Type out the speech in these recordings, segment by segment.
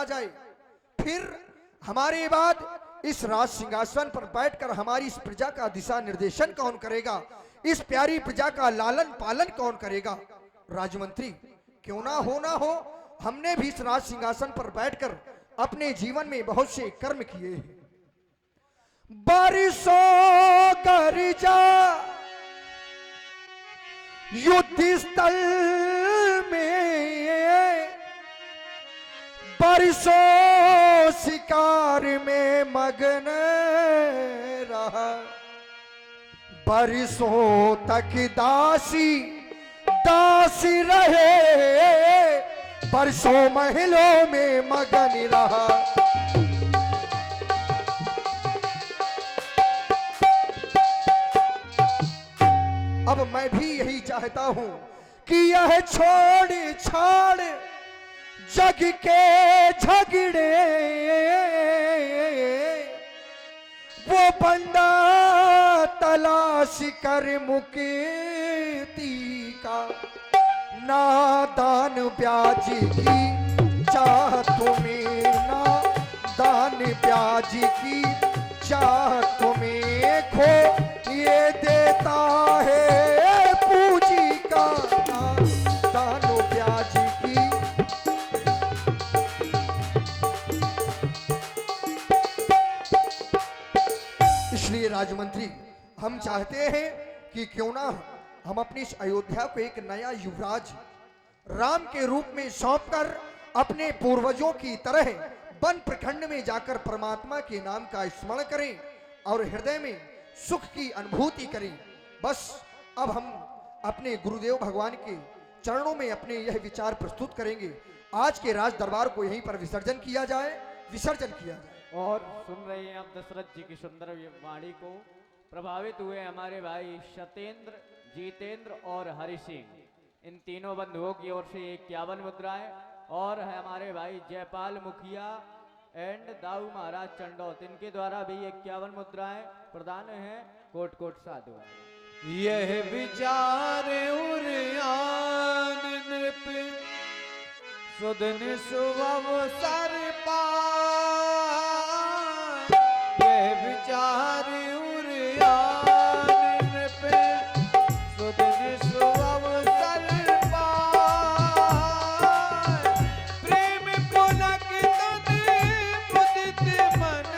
आ जाए, फिर हमारे बाद इस राज सिंहासन पर बैठकर हमारी इस प्रजा का दिशा निर्देशन कौन करेगा, इस प्यारी प्रजा का लालन पालन कौन करेगा। राजमंत्री, क्यों ना हो, हमने भी इस राज सिंहासन पर बैठकर अपने जीवन में बहुत से कर्म किए हैं। बारिशों गरजा युद्ध स्थल में, बारिशों शिकार में मगन रहा, बारिशों तक दासी रहे, बरसों महलों में मगन रहा। अब मैं भी यही चाहता हूं कि यह छोड़ छाड़ जग के झगड़े, वो बंदा तलाश कर मुक्ति का, नादान ब्याज की चाह तुम्हें, नादान ब्याज की चाह तुम्हें, खो ये देता है पूंजी का, नादान ब्याज की। इसलिए राजमंत्री, हम चाहते हैं कि क्यों ना हम अपनी इस अयोध्या को एक नया युवराज राम के रूप में सौंपकर अपने पूर्वजों की तरह वन प्रखंड में जाकर परमात्मा के नाम का स्मरण करें और हृदय में सुख की अनुभूति करें। बस अब हम अपने गुरुदेव भगवान के चरणों में अपने यह विचार प्रस्तुत करेंगे। आज के राज दरबार को यहीं पर विसर्जन किया जाए। और सुन रहे हैं आप दशरथ जी की सुंदर वाणी को, प्रभावित हुए हमारे भाई सत्येंद्र, जितेंद्र और हरि सिंह। इन तीनों बंधुओं की ओर से 51 मुद्राएं, और है हमारे भाई जयपाल मुखिया एंड दाऊ महाराज चंडौत, इनके द्वारा भी 51 मुद्राएं प्रदान हैं। कोट कोट साधु। यह विचार उरियान नृप सुधन सुअवसर पाए, यह विचार उरियान नृप सुधन सुअवसर पाए, प्रेम पुलक तन मुदित मन,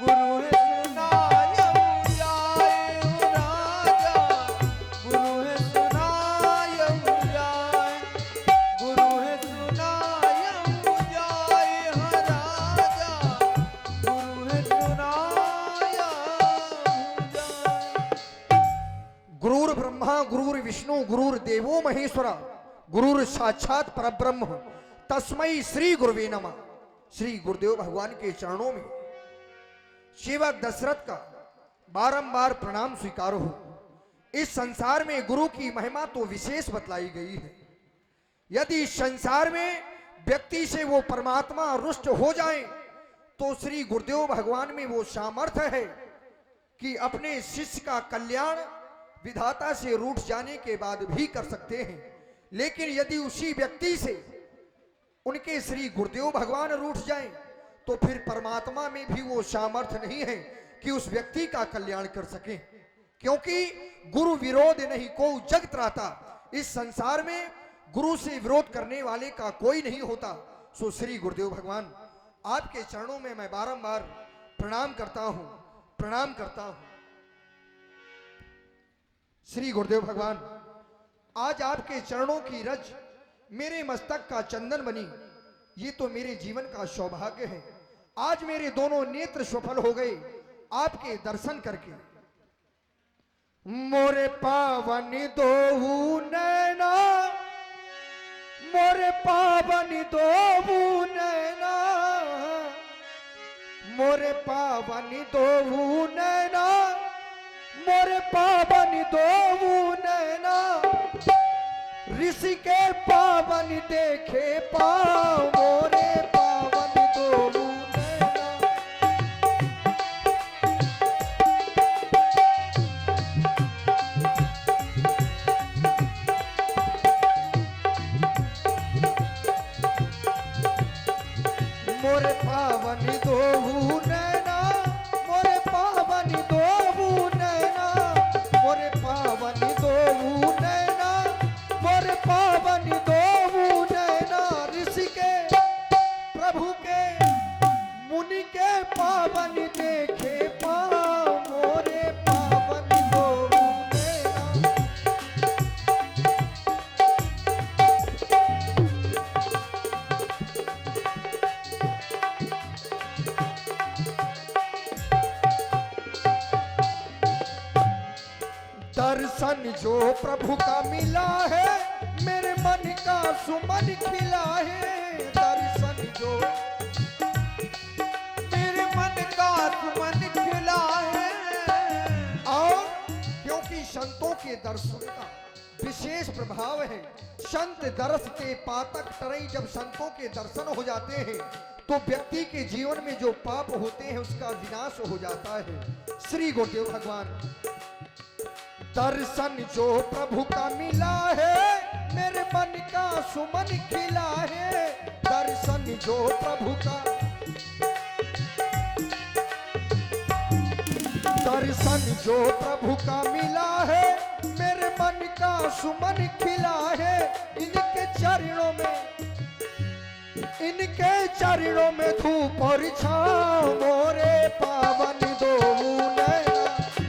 गुरु सुनायऊ जाय राजा, गुरु सुनायऊ जाय, गुरु सुनायऊ जाय राजा, गुरु सुनायऊ जाय। गुरुर ब्रह्मा गुरुर विष्णु गुरुर देवो महेश्वरा, गुरुर साक्षात परब्रह्म, तस्मै श्री गुरुवे नमः। श्री गुरुदेव भगवान के चरणों में सेवक दशरथ का बारंबार प्रणाम स्वीकार हो। इस संसार में गुरु की महिमा तो विशेष बतलाई गई है। यदि इस संसार में व्यक्ति से वो परमात्मा रुष्ट हो जाए तो श्री गुरुदेव भगवान में वो सामर्थ्य है कि अपने शिष्य का कल्याण विधाता से रूठ जाने के बाद भी कर सकते हैं। लेकिन यदि उसी व्यक्ति से उनके श्री गुरुदेव भगवान रूठ जाएं तो फिर परमात्मा में भी वो सामर्थ्य नहीं है कि उस व्यक्ति का कल्याण कर सके, क्योंकि गुरु विरोध नहीं को जग त्राता। इस संसार में गुरु से विरोध करने वाले का कोई नहीं होता। सो श्री गुरुदेव भगवान, आपके चरणों में मैं बारंबार प्रणाम करता हूं। श्री गुरुदेव भगवान, आज आपके चरणों की रज मेरे मस्तक का चंदन बनी, ये तो मेरे जीवन का सौभाग्य है। आज मेरे दोनों नेत्र सफल हो गए आपके दर्शन करके। मोरे पावन दोहू नैना, मोरे पावन दोहू नैना, मोरे पावन दोहू नैना, मोरे पावन दोहू नैना, ऋषि के पावन देखे पाओ, मोरे पावन दोहू नैना। मोरे पावन दोहू नैना, मोरे पावन दोहू नैना, मोरे पावन दोहू नैना, मोरे पावन दोहू नैना। ऋषि के प्रभु के मुनि के पावन देखे पाँव, मोरे पावन दोहू नैना। दर्शन जो प्रभु का मिला है, मेरे मन का सुमन खिला है। दर्शन जो मेरे मन का सुमन खिला है। और क्योंकि संतों के दर्शन का विशेष प्रभाव है। संत दरसते पातक टरई, जब संतों के दर्शन हो जाते हैं तो व्यक्ति के जीवन में जो पाप होते हैं उसका विनाश हो जाता है। श्री गुरुदेव भगवान दर्शन जो प्रभु का मिला है, मेरे मन का सुमन खिला है। दर्शन जो प्रभु का, दर्शन जो प्रभु का मिला है, मेरे मन का सुमन खिला है। इनके चरणों में, इनके चरणों में धूप और छाँव, मोरे पावन दोहू नैना।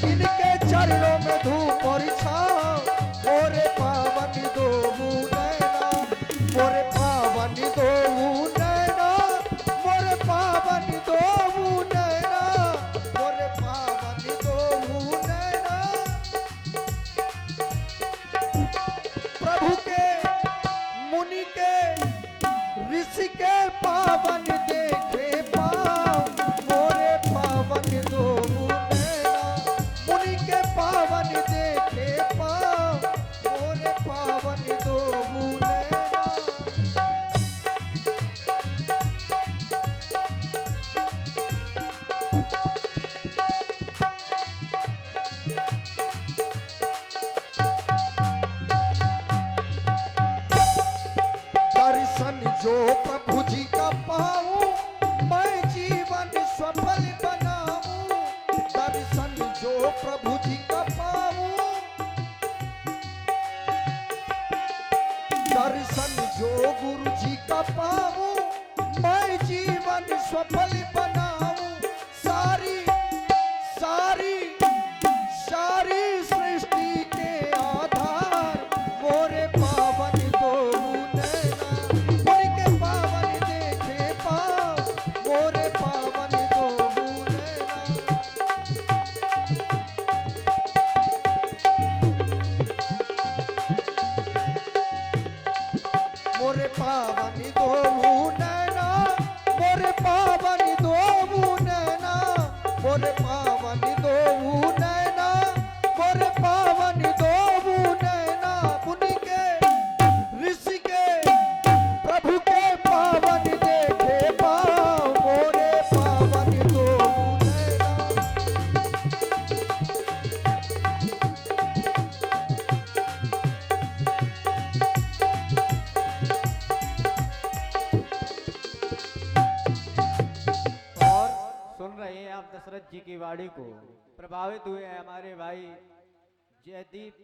इनके चरणों में धूप और छाँव, मोरे पावन दोहू नैना, मोरे पावन दोहू नैना, मोरे पावन दोहू नैना, मोरे पावन दोहू नैना। प्रभु के मुनि के ऋषि के पावन देखे पाँव, मोरे पावन दोहू नैना। मुनि के पावन देखे पाँव, मोरे पावन दोहू नैना। दर्शन जो प्रभु जी का पाऊं, मैं जीवन सफल बनाऊं। दर्शन जो प्रभु जी का पाऊं, दर्शन जो गुरु जी का पाऊं, मैं जीवन सफल बनाऊं। सारी सारी सारी सृष्टि के आधार, मोरे पावन दोहू नैना। मुनि के पावन देखे पाँव, मोरे पावन दोहू नैना। मोरे पावन दोहू नैना, मोरे पावन दोहू नैना, मोरे पावन दोहू नैना, मोरे पावन दोहू नैना। मुनि के ऋषि के प्रभु के पावन देखे पाँव, मोरे पावन दोहू नैना। और सुन रहे हैं आप दशरथ जी की वाणी को। प्रभावित हुए हैं हमारे भाई जयदीप,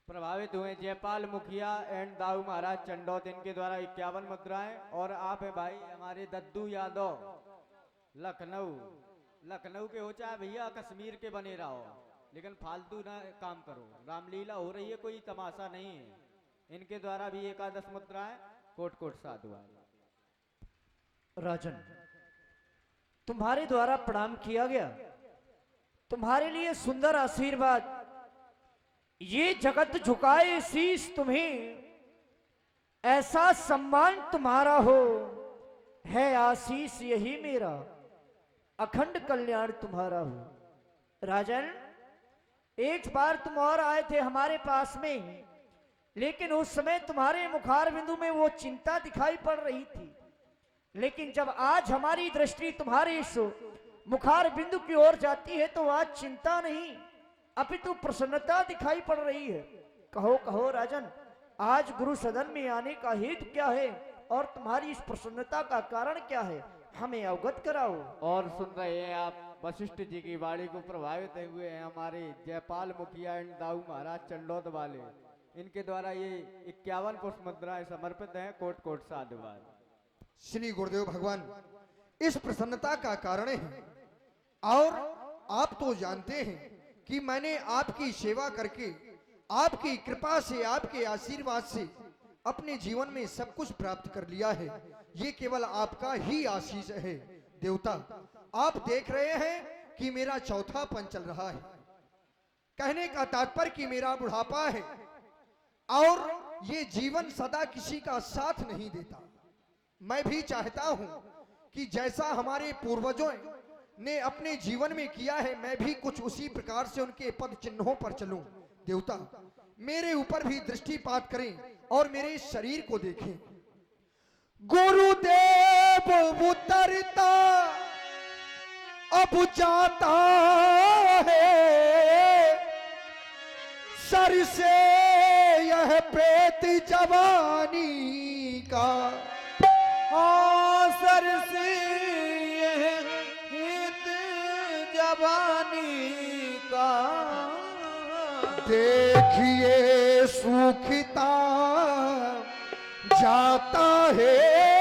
प्रभावित हुए जयपाल मुखिया एंड दाऊ महाराज चंडौत, इनके द्वारा 51 मुद्राएं। और आप है भाई हमारे दद्दू यादव लखनऊ, लखनऊ के हो चाहे भैया कश्मीर के बने रहो, लेकिन फालतू ना काम करो। रामलीला हो रही है, कोई तमाशा नहीं है। इनके द्वारा भी 11 मुद्राएं। कोट कोट साधुवाद। राजन, तुम्हारे द्वारा प्रणाम किया गया, तुम्हारे लिए सुंदर आशीर्वाद। ये जगत झुकाए शीश तुम्हें, ऐसा सम्मान तुम्हारा हो, है आशीष यही मेरा, अखंड कल्याण तुम्हारा हो। राजन, एक बार तुम और आए थे हमारे पास में, लेकिन उस समय तुम्हारे मुखार बिंदु में वो चिंता दिखाई पड़ रही थी। लेकिन जब आज हमारी दृष्टि तुम्हारे इस मुखार बिंदु की ओर जाती है तो आज चिंता नहीं अपितु प्रसन्नता दिखाई पड़ रही है। कहो कहो राजन, आज गुरु सदन में आने का हेतु क्या है, और तुम्हारी इस प्रसन्नता का कारण क्या है, हमें अवगत कराओ। और सुन रहे हैं आप वशिष्ठ जी की वाणी को प्रभावित हुए हैं हमारे जयपाल मुखिया एंड दाऊ महाराज चंडोद वाले। इनके द्वारा ये 51 पुष्प मुद्राएं समर्पित हैं। कोट कोट साधुवाद। श्री गुरुदेव भगवान इस प्रसन्नता का कारण है, और आप तो जानते हैं कि मैंने आपकी सेवा करके, आपकी कृपा से, आपके आशीर्वाद से अपने जीवन में सब कुछ प्राप्त कर लिया है। ये केवल आपका ही आशीष है देवता। आप देख रहे हैं कि मेरा चौथापन चल रहा है। कहने का तात्पर्य कि मेरा बुढ़ापा है, और ये जीवन सदा किसी का साथ नहीं देता। मैं भी चाहता हूं कि जैसा हमारे पूर्वजों ने अपने जीवन में किया है, मैं भी कुछ उसी प्रकार से उनके पद चिन्हों पर चलूं। देवता मेरे ऊपर भी दृष्टिपात करें और मेरे शरीर को देखें। गुरुदेव उतरता अब जाता है, सर से यह प्रेत जवानी का। सर से यह हित जवानी का। देखिए सूखता जाता है